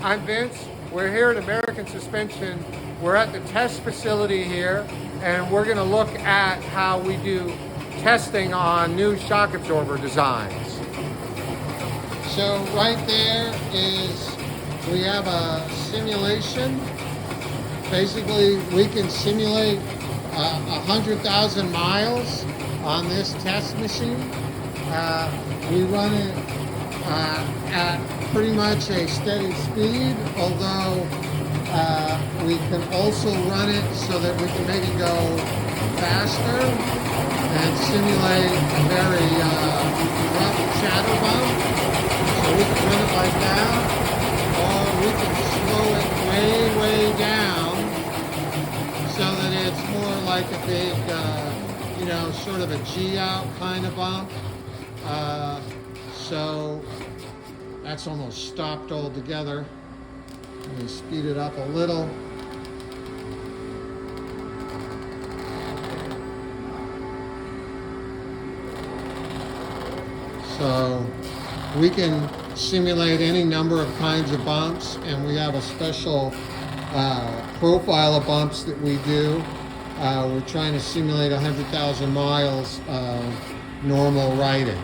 I'm Vince. We're here at American Suspension. We're at the test facility here, and we're going to look at how we do testing on new shock absorber designs. So right there is, we have a simulation. Basically, we can simulate 100,000 miles on this test machine. We run it at pretty much a steady speed, although we can also run it so that we can make it go faster and simulate a very rough chatter bump. So we can run it like that, or we can slow it way, way down so that it's more like a big, sort of a G-out kind of bump. So that's almost stopped altogether. Let me speed it up a little. So we can simulate any number of kinds of bumps, and we have a special profile of bumps that we do. We're trying to simulate 100,000 miles of normal riding.